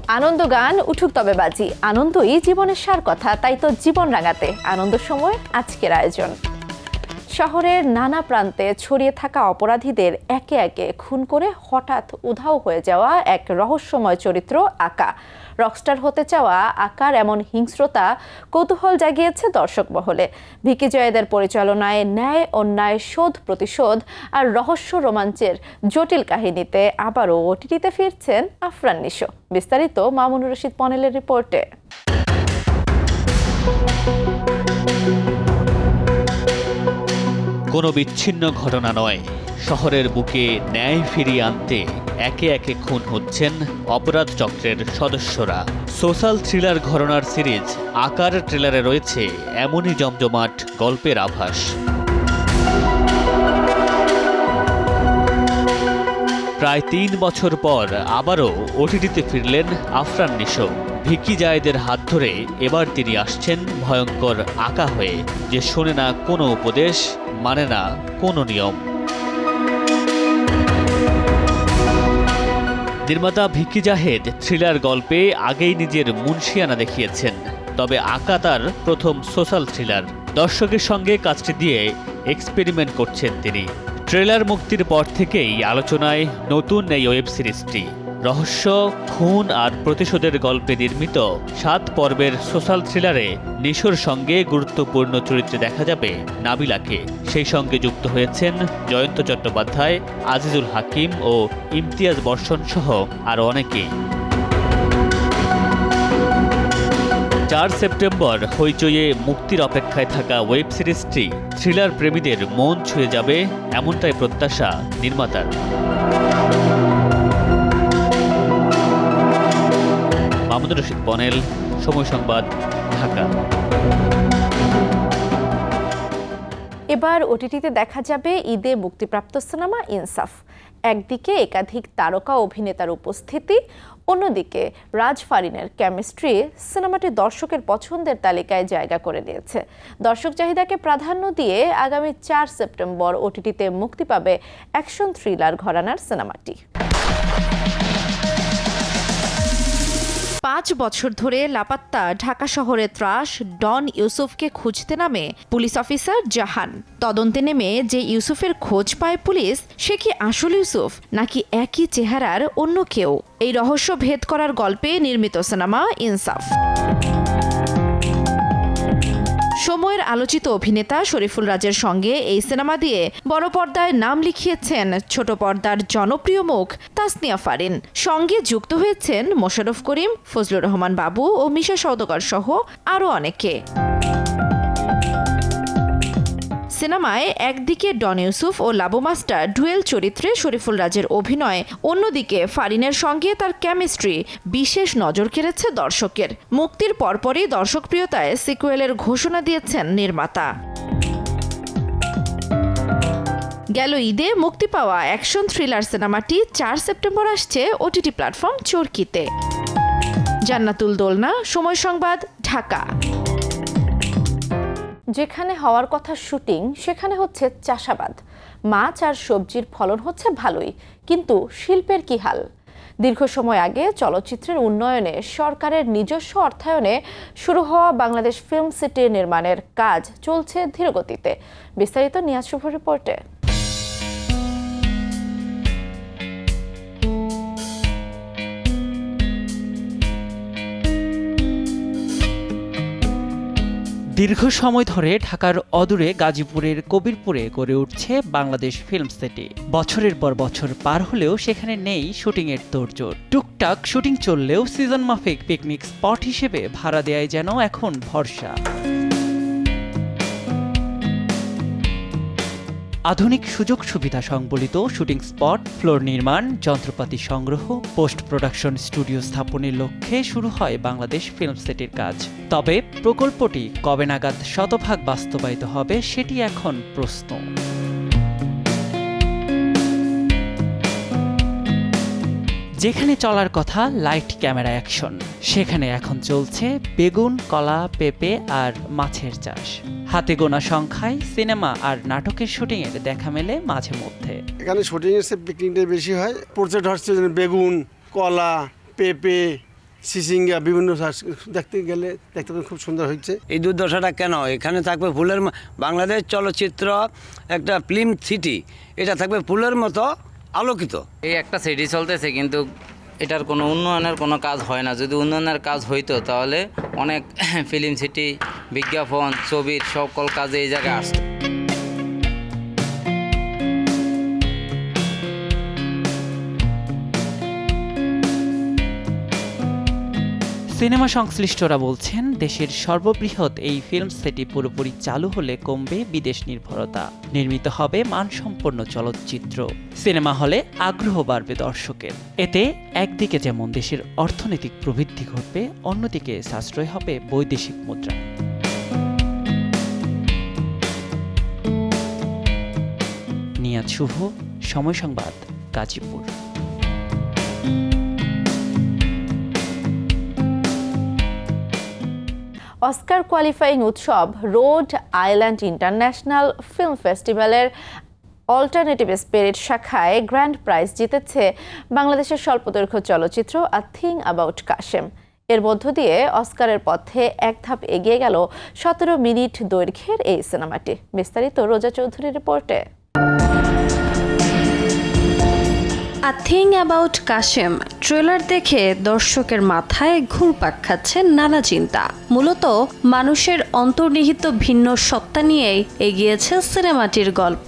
আনন্দ গান উঠুক তবে বাজি, আনন্দই জীবনের সার কথা, তাই তো জীবন রাঙাতে আনন্দ সময় আজকের আয়োজন। শহরের নানা প্রান্তে ছড়িয়ে থাকা অপরাধীদের একে একে খুন করে হঠাৎ উধাও হয়ে যাওয়া এক রহস্যময় চরিত্র আকা। রকস্টার হতে চাওয়া আকার এমন হিংস্রতা কৌতূহল জাগিয়েছে দর্শক মহলে। ভিকি জয়েদের পরিচালনায় ন্যায় অন্যায়, শোধ প্রতিশোধ আর রহস্য রোমাঞ্চের জটিল কাহিনীতে আবারও ওটিটিতে ফিরছেন আফরান নিশো। বিস্তারিত মামুনুর রশিদ পনেলের রিপোর্টে। কোনো বিচ্ছিন্ন ঘটনা নয়, শহরের বুকে ন্যায় ফিরিয়ে আনতে একে একে খুন হচ্ছেন অপরাধ চক্রের সদস্যরা। সোশ্যাল থ্রিলার ঘরানার সিরিজ আকার ট্রেলারে রয়েছে এমনই জমজমাট গল্পের আভাস। প্রায় ৩ বছর পর আবারও ওটিটিতে ফিরলেন আফরান নিশো। ভিকি জায়েদের হাত ধরে এবার তিনি আসছেন ভয়ঙ্কর আকা হয়ে, যে শোনে না কোনো উপদেশ, মানে না কোনো নিয়ম। নির্মাতা ভিকি জাহেদ থ্রিলার গল্পে আগেই নিজের মুনশিয়ানা দেখিয়েছেন, তবে আকা তার প্রথম সোশ্যাল থ্রিলার। দর্শকের সঙ্গে কাজটি দিয়ে এক্সপেরিমেন্ট করছেন তিনি। ট্রেলার মুক্তির পর থেকেই আলোচনায় নতুন এই ওয়েব সিরিজটি। রহস্য, খুন আর প্রতিশোধের গল্পে নির্মিত ৭ পর্বের সোশ্যাল থ্রিলারে নিশোর সঙ্গে গুরুত্বপূর্ণ চরিত্রে দেখা যাবে নাবিলাকে। সেই সঙ্গে যুক্ত হয়েছেন জয়ন্ত চট্টোপাধ্যায়, আজিজুল হাকিম ও ইমতিয়াজ বর্ষণ সহ আরও অনেকেই। ৪ সেপ্টেম্বর হইচইয়ে মুক্তির অপেক্ষায় থাকা ওয়েব সিরিজটি থ্রিলার প্রেমীদের মন ছুঁয়ে যাবে, এমনটাই প্রত্যাশা নির্মাতার। মামুনুর রশিদ পনেল, সময় সংবাদ, ঢাকা। এবার ওটিটিতে দেখা যাবে ঈদে মুক্তিপ্রাপ্ত সিনেমা ইনসাফ। একদিকে একাধিক তারকা অভিনেতার উপস্থিতি, অন্যদিকে রাজ ফারিনের কেমিস্ট্রি সিনেমাটি দর্শকের পছন্দের তালিকায় জায়গা করে নিয়েছে। দর্শক চাহিদাকে প্রাধান্য দিয়ে আগামী ৪ সেপ্টেম্বর ওটিটিতে মুক্তি পাবে অ্যাকশন থ্রিলার ঘরানার সিনেমাটি। ৫ বছর ধরে লাপাত্তা ঢাকা শহরে ত্রাস ডন ইউসুফকে খুঁজতে নামে পুলিশ অফিসার জাহান। তদন্তে নেমে যে ইউসুফের খোঁজ পায় পুলিশ, সে কি আসল ইউসুফ নাকি একই চেহারার অন্য কেউ? এই রহস্য ভেদ করার গল্পে নির্মিত সিনেমা ইনসাফ। সময়ের আলোচিত অভিনেতা শরীফুল রাজের সঙ্গে এই সিনেমা দিয়ে বড় পর্দায় নাম লিখিয়েছেন ছোট পর্দার জনপ্রিয় মুখ তাসনিয়া ফারিন। সঙ্গে যুক্ত হয়েছেন মোশাররফ করিম, ফজলুর রহমান বাবু ও মিশা সওদাগর সহ আরও অনেকে। সিনেমায় একদিকে ডন ইউসুফ ও লাবু মাস্টার ডুয়েল চরিত্রে শরীফুল রাজের অভিনয়, অন্যদিকে ফারিনের সঙ্গে তার কেমিস্ট্রি বিশেষ নজর কেড়েছে দর্শকের। মুক্তির পরপরই দর্শকপ্রিয়তায় সিকুয়েলের ঘোষণা দিয়েছেন নির্মাতা। গেল ঈদে মুক্তি পাওয়া অ্যাকশন থ্রিলার সিনেমাটি ৪ সেপ্টেম্বর আসছে ওটিটি প্ল্যাটফর্ম চরকিতে। জান্নাতুল দোলনা, সময় সংবাদ, ঢাকা। যেখানে হওয়ার কথা শুটিং, সেখানে হচ্ছে চাষাবাদ। মাছ আর সবজির ফলন হচ্ছে ভালোই, কিন্তু শিল্পের কি হাল? দীর্ঘ সময় আগে চলচ্চিত্রের উন্নয়নে সরকারের নিজস্ব অর্থায়নে শুরু হওয়া বাংলাদেশ ফিল্ম সিটি নির্মাণের কাজ চলছে ধীরগতিতে। বিস্তারিত নিয়াজ শুভ রিপোর্টে। দীর্ঘ সময় ধরে ঢাকার অদূরে গাজীপুরের কবিরপুরে গড়ে উঠছে বাংলাদেশ ফিল্ম সিটি। বছরের পর বছর পার হলেও সেখানে নেই শুটিংয়ের তোড়জোড়। টুকটাক শুটিং চললেও সিজন মাফিক পিকনিক স্পট হিসেবে ভাড়া দেয়াই যেন এখন ভরসা। আধুনিক সুযোগ সুবিধা সংবলিত শুটিং স্পট, ফ্লোর নির্মাণ, যন্ত্রপাতি সংগ্রহ, পোস্ট প্রোডাকশন স্টুডিও স্থাপনের লক্ষ্যে শুরু হয় বাংলাদেশ ফিল্ম সিটির কাজ। তবে প্রকল্পটি কবে নাগাদ শতভাগ বাস্তবায়িত হবে সেটি এখন প্রশ্ন। যেখানে চলার কথা লাইট ক্যামেরা অ্যাকশন, সেখানে এখন চলছে বেগুন, কলা, পেঁপে আর মাছের চাষ। হাতে গোনা সংখ্যায় সিনেমা আর নাটকের শুটিংয়ের দেখা মেলে মাঝে মধ্যে। এখানে শুটিংয়ের চেয়ে পিকনিকটাই বেশি হয়। প্রজেক্ট হচ্ছে বেগুন, কলা, পেঁপে, সিসিঙ্গা বিভিন্ন দেখতে গেলে দেখতে খুব সুন্দর হয়েছে। এই দুর্দশাটা কেন? এখানে থাকবে ফুলের বাংলাদেশ চলচ্চিত্র একটা ফিল্ম সিটি, এটা থাকবে ফুলের মতো আলোকিত। এই একটা সিটি চলতেছে কিন্তু এটার কোনো উন্নয়নের কোনো কাজ হয় না। যদি উন্নয়নের কাজ হইতো তাহলে অনেক ফিল্ম সিটি, বিজ্ঞাপন, ছবির সকল কাজে এই জায়গায় আসতো। সিনেমা সংশ্লিষ্টরা বলছেন, দেশের সর্ববৃহৎ এই ফিল্ম সিটি পুরোপুরি চালু হলে কমবে বিদেশ নির্ভরতা, নির্মিত হবে মানসম্পন্ন চলচ্চিত্র, সিনেমা হলে আগ্রহ বাড়বে দর্শকের। এতে একদিকে যেমন দেশের অর্থনৈতিক প্রবৃদ্ধি ঘটবে, অন্যদিকে সাশ্রয় হবে বৈদেশিক মুদ্রা। নিয়াজ শুভ, সময় সংবাদ, গাজীপুর। অস্কার কোয়ালিফাইং উৎসব রোড আইল্যান্ড ইন্টারন্যাশনাল ফিল্ম ফেস্টিভ্যালের অল্টারনেটিভ স্পিরিট শাখায় গ্র্যান্ড প্রাইজ জিতেছে বাংলাদেশের স্বল্পদৈর্ঘ্য চলচ্চিত্র আ থিং অ্যাবাউট কাশেম। এর মধ্য দিয়ে অস্কারের পথে এক ধাপ এগিয়ে গেল 17 মিনিট দৈর্ঘ্যের এই সিনেমাটি। বিস্তারিত রোজা চৌধুরীর রিপোর্টে। আ থিং অ্যাবাউট কাশেম ট্রেলার দেখে দর্শকের মাথায় ঘুরপাক খাচ্ছে নানা চিন্তা। মূলত মানুষের অন্তর্নিহিত ভিন্ন সত্তা নিয়েই এগিয়েছে সিনেমাটির গল্প।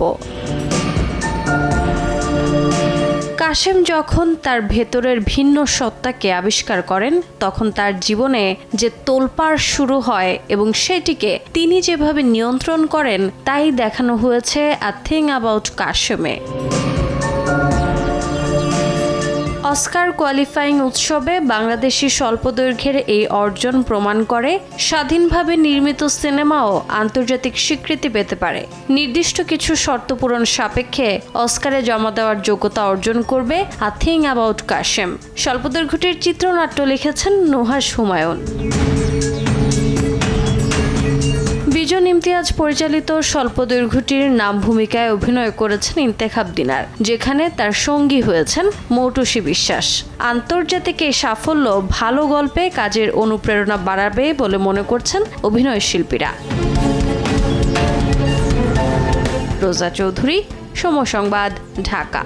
কাশেম যখন তার ভেতরের ভিন্ন সত্তাকে আবিষ্কার করেন, তখন তার জীবনে যে তোলপাড় শুরু হয় এবং সেটিকে তিনি যেভাবে নিয়ন্ত্রণ করেন তাই দেখানো হয়েছে আ থিং অ্যাবাউট কাশেমে। অস্কার কোয়ালিফাইং উৎসবে বাংলাদেশি স্বল্পদৈর্ঘ্যের এই অর্জন প্রমাণ করে স্বাধীনভাবে নির্মিত সিনেমাও আন্তর্জাতিক স্বীকৃতি পেতে পারে। নির্দিষ্ট কিছু শর্ত পূরণ সাপেক্ষে অস্কারে জমা দেওয়ার যোগ্যতা অর্জন করবে আ থিং অ্যাবাউট কাশেম। স্বল্পদৈর্ঘ্যটির চিত্রনাট্য লিখেছেন নুহাশ হুমায়ুন। বিজন ইমতিয়াজ পরিচালিত স্বল্পদৈর্ঘ্যটির নাম ভূমিকায় অভিনয় করেছেন ইন্তেখাব দিনার, যেখানে তার সঙ্গী হয়েছেন মৌটুসী বিশ্বাস। আন্তর্জাতিক এই সাফল্য ভালো গল্পে কাজের অনুপ্রেরণা বাড়াবে বলে মনে করছেন অভিনয় শিল্পীরা। রোজা চৌধুরী, সময় সংবাদ, ঢাকা।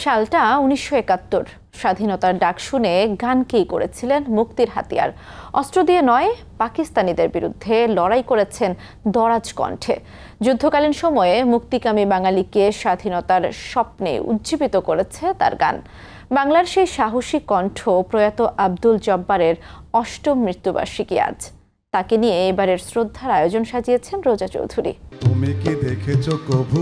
সালটা 1971। স্বাধীনতার ডাক শুনে গানকেই করেছিলেন মুক্তির হাতিয়ার। অস্ত্র দিয়ে নয়, পাকিস্তানিদের বিরুদ্ধে লড়াই করেছেন দরাজ কণ্ঠে। যুদ্ধকালীন সময়ে মুক্তিকামী বাঙালিকে স্বাধীনতার স্বপ্নে উজ্জীবিত করেছে তার গান। বাংলার সেই সাহসী কণ্ঠ প্রয়াত আব্দুল জব্বারের 8ম মৃত্যুবার্ষিকী আজ। তাকে নিয়ে এবারের শ্রদ্ধার আয়োজন সাজিয়েছেন রোজা চৌধুরী। তুমি কি দেখেছো কভু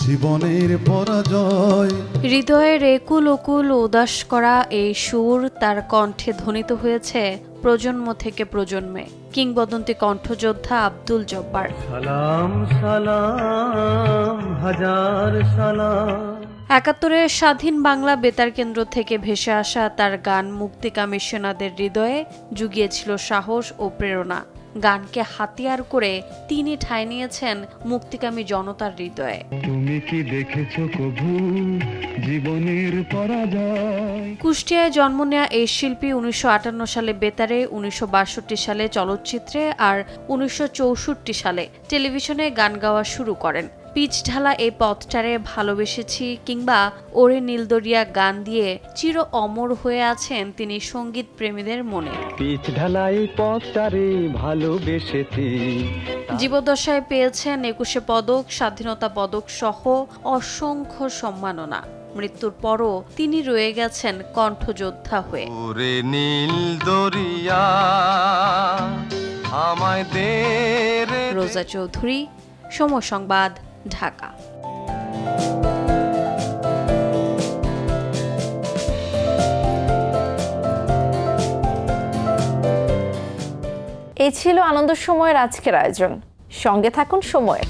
জীবনের পরাজয়? হৃদয়ের একুল ওকুল উদাস করা এই সুর তার কণ্ঠে ধ্বনিত হয়েছে প্রজন্ম থেকে প্রজন্মে। কিংবদন্তি কণ্ঠযোদ্ধা আব্দুল জব্বার। সালাম সালাম হাজার সালাম। 71-এ স্বাধীন বাংলা বেতার কেন্দ্র থেকে ভেসে আসা তার গান মুক্তিকামী সেনাদের হৃদয়ে জুগিয়েছিল সাহস ও প্রেরণা। গানকে হাতিয়ার করে তিনি ঠাঁই নিয়েছেন মুক্তিকামী জনতার হৃদয়ে। তুমি কি দেখেছো কভু জীবনের পরাজয়? কুষ্টিয়ায় জন্ম নেয়া এই শিল্পী 1958 সালে বেতারে, 1962 সালে চলচ্চিত্রে আর 1964 সালে টেলিভিশনে গান গাওয়া শুরু করেন। পিচ ঢালা এই পথটারে ভালোবেসেছি কিংবা ওরে নীলদরিয়া গান দিয়ে চির অমর হয়ে আছেন তিনি সঙ্গীত প্রেমীদের মনে। পিচ ঢালা এই পথটারে ভালোবেসেছি। জীবদ্দশায় পেয়েছেন 21 পদক, স্বাধীনতা পদক সহ অসংখ্য সম্মাননা। মৃত্যুর পরও তিনি রয়ে গেছেন কণ্ঠযোদ্ধা হয়ে। ওরে নীলদরিয়া আমায় দে রে। রোজা চৌধুরী, সময় সংবাদ, ঢাকা। এই ছিল আনন্দ সময়ের আজকের আয়োজন। সঙ্গে থাকুন সময়ের।